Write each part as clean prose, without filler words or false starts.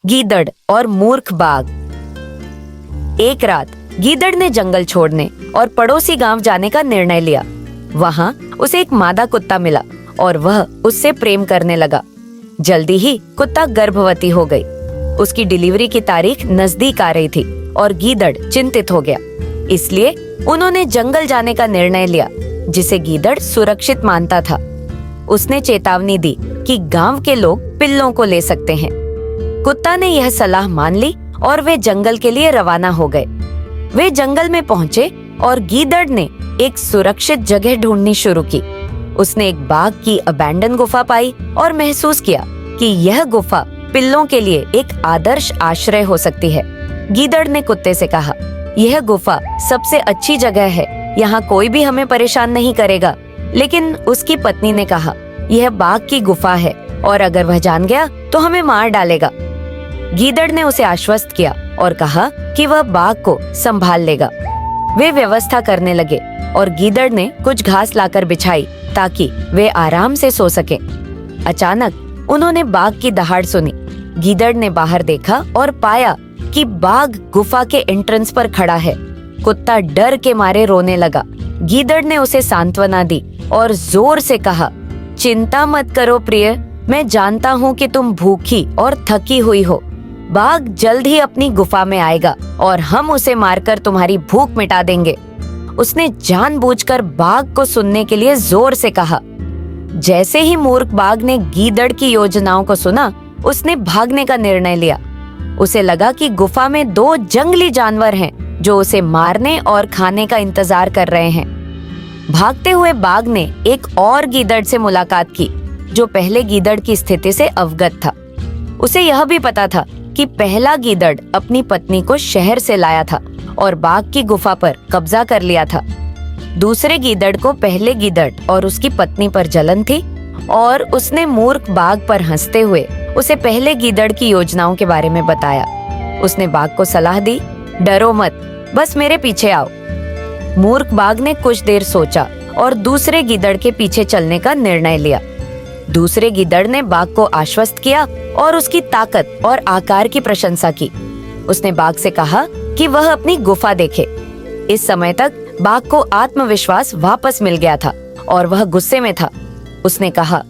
गीदड़ और मूर्ख बाघ। एक रात गीदड़ ने जंगल छोड़ने और पड़ोसी गांव जाने का निर्णय लिया। वहां उसे एक मादा कुत्ता मिला और वह उससे प्रेम करने लगा। जल्दी ही कुत्ता गर्भवती हो गई। उसकी डिलीवरी की तारीख नजदीक आ रही थी और गीदड़ चिंतित हो गया। इसलिए उन्होंने जंगल जाने का निर्णय लिया, जिसे गीदड़ सुरक्षित मानता था। उसने चेतावनी दी कि गांव के लोग पिल्लों को ले सकते हैं। कुत्ता ने यह सलाह मान ली और वे जंगल के लिए रवाना हो गए। वे जंगल में पहुंचे और गीदड़ ने एक सुरक्षित जगह ढूंढनी शुरू की। उसने एक बाघ की अबैंडन गुफा पाई और महसूस किया कि यह गुफा पिल्लों के लिए एक आदर्श आश्रय हो सकती है। गीदड़ ने कुत्ते से कहा, यह गुफा सबसे अच्छी जगह है, यहाँ कोई भी हमें परेशान नहीं करेगा। लेकिन उसकी पत्नी ने कहा, यह बाघ की गुफा है और अगर वह जान गया तो हमें मार डालेगा। गीदड़ ने उसे आश्वस्त किया और कहा कि वह बाघ को संभाल लेगा। वे व्यवस्था करने लगे और गीदड़ ने कुछ घास लाकर बिछाई ताकि वे आराम से सो सके। अचानक उन्होंने बाघ की दहाड़ सुनी। गीदड़ ने बाहर देखा और पाया कि बाघ गुफा के एंट्रेंस पर खड़ा है। कुत्ता डर के मारे रोने लगा। गीदड़ ने उसे सांत्वना दी और जोर से कहा, चिंता मत करो प्रिय, मैं जानता हूँ कि तुम भूखी और थकी हुई हो। बाघ जल्द ही अपनी गुफा में आएगा और हम उसे मारकर तुम्हारी भूख मिटा देंगे। उसने जानबूझकर बाघ को सुनने के लिए जोर से कहा। जैसे ही मूर्ख बाघ ने गीदड़ की योजनाओं को सुना, उसने भागने का निर्णय लिया। उसे लगा कि गुफा में दो जंगली जानवर हैं जो उसे मारने और खाने का इंतजार कर रहे हैं। भागते हुए बाघ ने एक और गीदड़ से मुलाकात की जो पहले गीदड़ की स्थिति से अवगत था। उसे यह भी पता था कि पहला गीदड़ अपनी पत्नी को शहर से लाया था और बाघ की गुफा पर कब्जा कर लिया था। दूसरे गीदड़ को पहले गीदड़ और उसकी पत्नी पर जलन थी और उसने मूर्ख बाघ पर हंसते हुए उसे पहले गीदड़ की योजनाओं के बारे में बताया। उसने बाघ को सलाह दी, डरो मत, बस मेरे पीछे आओ। मूर्ख बाघ ने कुछ देर सोचा और दूसरे गीदड़ के पीछे चलने का निर्णय लिया। दूसरे गीदड़ ने बाघ को आश्वस्त किया और उसकी ताकत और आकार की प्रशंसा की। उसने बाघ से कहा कि वह अपनी गुफा देखे। इस समय तक बाघ को आत्मविश्वास वापस मिल गया था और वह गुस्से में था। उसने कहा,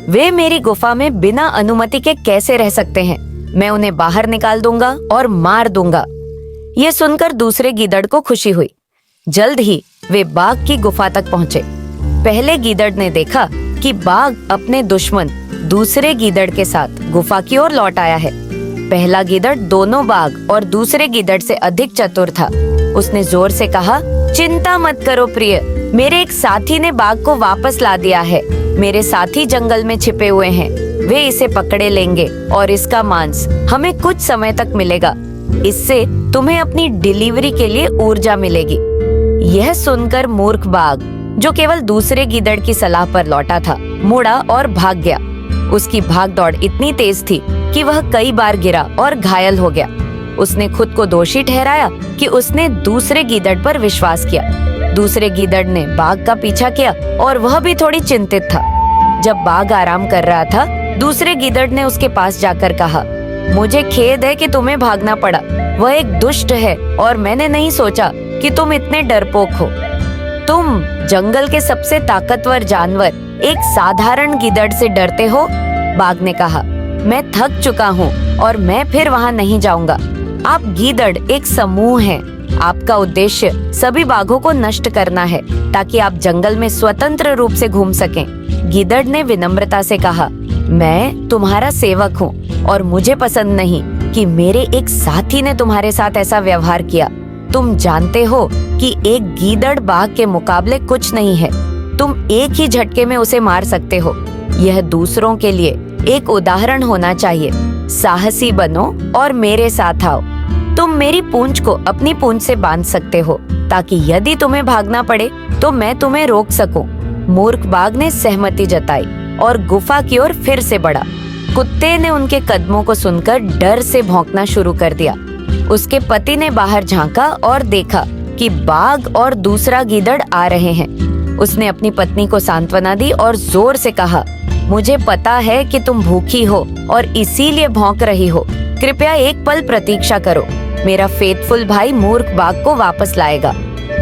वे मेरी गुफा में बिना अनुमति के कैसे रह सकते हैं? मैं उन्हें बाहर निकाल दूंगा और मार दूंगा। ये सुनकर दूसरे गीदड़ को खुशी हुई। जल्द ही वे बाघ की गुफा तक पहुंचे। पहले गीदड़ ने देखा कि बाघ अपने दुश्मन दूसरे गीदड़ के साथ गुफा की ओर लौट आया है। पहला गीदड़ दोनों बाघ और दूसरे गीदड़ से अधिक चतुर था। उसने जोर से कहा, चिंता मत करो प्रिय, मेरे एक साथी ने बाघ को वापस ला दिया है। मेरे साथी जंगल में छिपे हुए हैं, वे इसे पकड़े लेंगे और इसका मांस हमें कुछ समय तक मिलेगा। इससे तुम्हें अपनी डिलीवरी के लिए ऊर्जा मिलेगी। यह सुनकर मूर्ख बाघ, जो केवल दूसरे गीदड़ की सलाह पर लौटा था, मुड़ा और भाग गया। उसकी भाग दौड़ इतनी तेज थी कि वह कई बार गिरा और घायल हो गया। उसने खुद को दोषी ठहराया कि उसने दूसरे गीदड़ पर विश्वास किया। दूसरे गीदड़ ने बाघ का पीछा किया और वह भी थोड़ी चिंतित था। जब बाघ आराम कर रहा था, दूसरे गीदड़ ने उसके पास जाकर कहा, मुझे खेद है कि तुम्हें भागना पड़ा। वह एक दुष्ट है और मैंने नहीं सोचा कि तुम इतने डरपोक हो। तुम जंगल के सबसे ताकतवर जानवर एक साधारण गीदड़ से डरते हो? बाघ ने कहा, मैं थक चुका हूँ और मैं फिर वहाँ नहीं जाऊंगा। आप गीदड़ एक समूह हैं। आपका उद्देश्य सभी बाघों को नष्ट करना है ताकि आप जंगल में स्वतंत्र रूप से घूम सकें। गीदड़ ने विनम्रता से कहा, मैं तुम्हारा सेवक हूँ और मुझे पसंद नहीं कि मेरे एक साथी ने तुम्हारे साथ ऐसा व्यवहार किया। तुम जानते हो कि एक गीदड़ बाघ के मुकाबले कुछ नहीं है। तुम एक ही झटके में उसे मार सकते हो। यह दूसरों के लिए एक उदाहरण होना चाहिए। साहसी बनो और मेरे साथ आओ। तुम मेरी पूंछ को अपनी पूंछ से बांध सकते हो ताकि यदि तुम्हें भागना पड़े तो मैं तुम्हें रोक सकूं। मूर्ख बाघ ने सहमति जताई और गुफा की ओर फिर से बढ़ा। कुत्ते ने उनके कदमों को सुनकर डर से भौंकना शुरू कर दिया। उसके पति ने बाहर झांका और देखा कि बाघ और दूसरा गीदड़ आ रहे हैं। उसने अपनी पत्नी को सांत्वना दी और जोर से कहा, मुझे पता है कि तुम भूखी हो और इसीलिए भौंक रही हो। कृपया एक पल प्रतीक्षा करो, मेरा फेथफुल भाई मूर्ख बाघ को वापस लाएगा।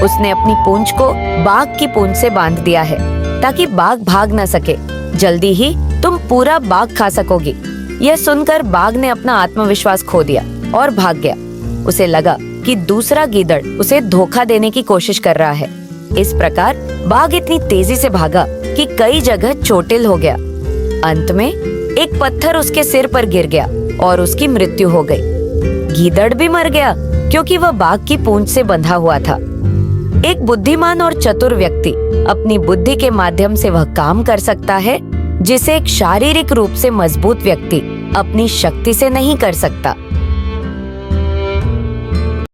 उसने अपनी पूंछ को बाघ की पूंछ से बांध दिया है ताकि बाघ भाग न सके। जल्दी ही तुम पूरा बाघ खा सकोगी। यह सुनकर बाघ ने अपना आत्मविश्वास खो दिया और भाग गया। उसे लगा कि दूसरा गीदड़ उसे धोखा देने की कोशिश कर रहा है। इस प्रकार बाघ इतनी तेजी से भागा कि कई जगह चोटिल हो गया। अंत में एक पत्थर उसके सिर पर गिर गया और उसकी मृत्यु हो गई। गीदड़ भी मर गया क्योंकि वह बाघ की पूंछ से बंधा हुआ था। एक बुद्धिमान और चतुर व्यक्ति अपनी बुद्धि के माध्यम से वह काम कर सकता है जिसे एक शारीरिक रूप से मजबूत व्यक्ति अपनी शक्ति से नहीं कर सकता।